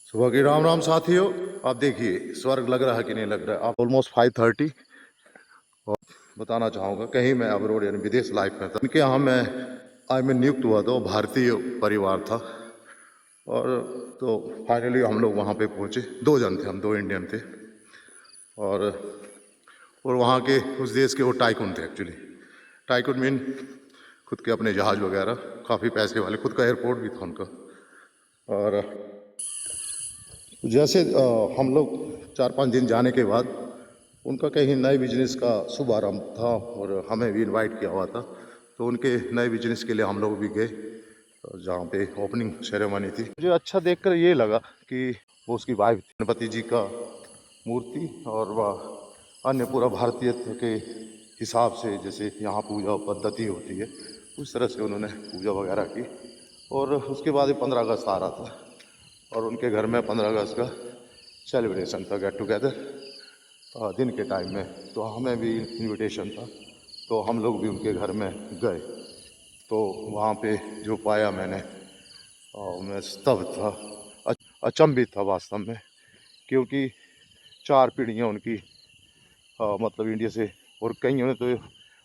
सुबह की राम राम साथियों। आप देखिए स्वर्ग लग रहा है कि नहीं लग रहा है। आप ऑलमोस्ट 5:30 और बताना चाहूँगा कहीं मैं अब्रोड यानी विदेश लाइफ में था। उनके यहाँ मैं नियुक्त हुआ था, भारतीय परिवार था। और तो फाइनली हम लोग वहाँ पे पहुँचे। 2 जन थे हम, 2 इंडियन थे। और वहाँ के उस देश के वो टाइकून थे एक्चुअली। टाइकून मीन खुद के अपने जहाज़ वगैरह, काफ़ी पैसे वाले, खुद का एयरपोर्ट भी था उनका। और जैसे हम लोग 4-5 दिन जाने के बाद उनका कहीं नए बिजनेस का शुभारंभ था और हमें भी इनवाइट किया हुआ था। तो उनके नए बिजनेस के लिए हम लोग भी गए, जहाँ पे ओपनिंग सेरेमनी थी। मुझे अच्छा देखकर ये लगा कि वो उसकी वाइफ थी, गणपति जी का मूर्ति, और वह अन्य पूरा भारतीयत्व के हिसाब से जैसे यहाँ पूजा पद्धति होती है उस तरह से उन्होंने पूजा वगैरह की। और उसके बाद 15 अगस्त आ रहा था और उनके घर में 15 अगस्त का सेलिब्रेशन था, गेट टुगेदर दिन के टाइम में। तो हमें भी इनविटेशन था, तो हम लोग भी उनके घर में गए। तो वहाँ पे जो पाया मैंने, मैं स्तब्ध था, अचंभित था वास्तव में। क्योंकि 4 पीढ़ियाँ उनकी मतलब इंडिया से, और कईयों ने तो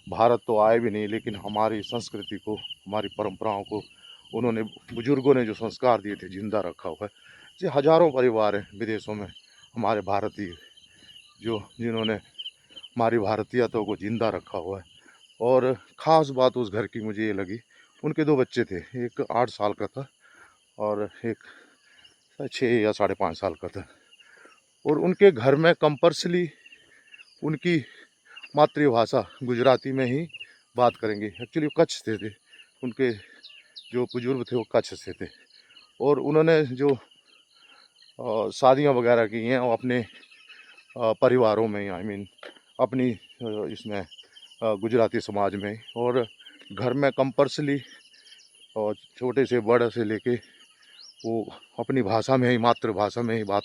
भारत तो आए भी नहीं, लेकिन हमारी संस्कृति को, हमारी परंपराओं को उन्होंने, बुजुर्गों ने जो संस्कार दिए थे, जिंदा रखा हुआ है। ये हजारों परिवार हैं विदेशों में हमारे भारतीय, जो जिन्होंने हमारी भारतीयता को जिंदा रखा हुआ है। और ख़ास बात उस घर की मुझे ये लगी, उनके 2 बच्चे थे, एक 8 साल का था और एक 6 या 5.5 साल का था। और उनके घर में कंपल्सरी उनकी मातृभाषा गुजराती में ही बात करेंगे। एक्चुअली वो कच्छ से थे, उनके जो बुजुर्ग थे वो कच्छ से थे। और उन्होंने जो शादियाँ वगैरह की हैं वो अपने परिवारों में, आई मीन अपनी इसमें गुजराती समाज में। और घर में कंपल्सरी और छोटे से बड़े से लेके वो अपनी भाषा में ही, मातृभाषा में ही बात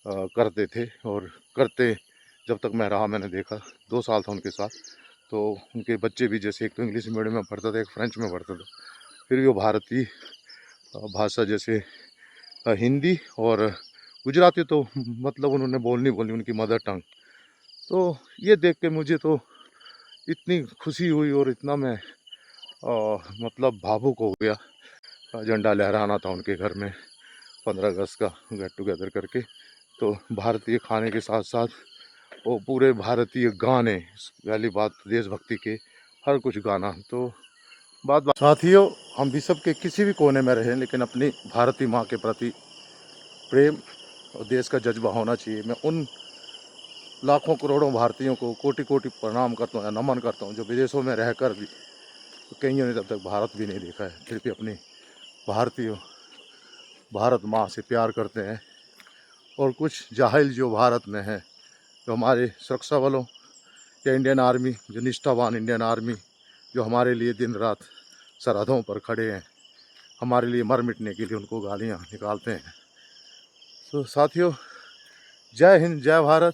करते थे और करते। जब तक मैं रहा मैंने देखा, 2 साल था उनके साथ। तो उनके बच्चे भी, जैसे एक तो इंग्लिश मीडियम में पढ़ता था, एक फ्रेंच में पढ़ता था, फिर भी वो भारतीय भाषा जैसे हिंदी और गुजराती तो मतलब उन्होंने बोलनी उनकी मदर टंग। तो ये देख के मुझे तो इतनी खुशी हुई और इतना मैं मतलब भावुक हो गया। झंडा लहराना था उनके घर में 15 अगस्त का गेट टुगेदर करके। तो भारतीय खाने के साथ साथ वो पूरे भारतीय गाने, पहली बात देशभक्ति के हर कुछ गाना। तो बात साथियों, हम विश्व के किसी भी कोने में रहें, लेकिन अपनी भारतीय माँ के प्रति प्रेम और देश का जज्बा होना चाहिए। मैं उन लाखों करोड़ों भारतीयों को कोटि कोटि प्रणाम करता हूँ या नमन करता हूँ, जो विदेशों में रहकर भी, तो कईयों ने तब तक भारत भी नहीं देखा है, फिर भी अपनी भारत माँ से प्यार करते हैं। और कुछ जाहिल जो भारत में हैं, जो हमारे सुरक्षा बलों या इंडियन आर्मी, जो निष्ठावान इंडियन आर्मी, जो हमारे लिए दिन रात सरहदों पर खड़े हैं, हमारे लिए मर मिटने के लिए, उनको गालियाँ निकालते हैं। तो साथियों, जय हिंद, जय भारत।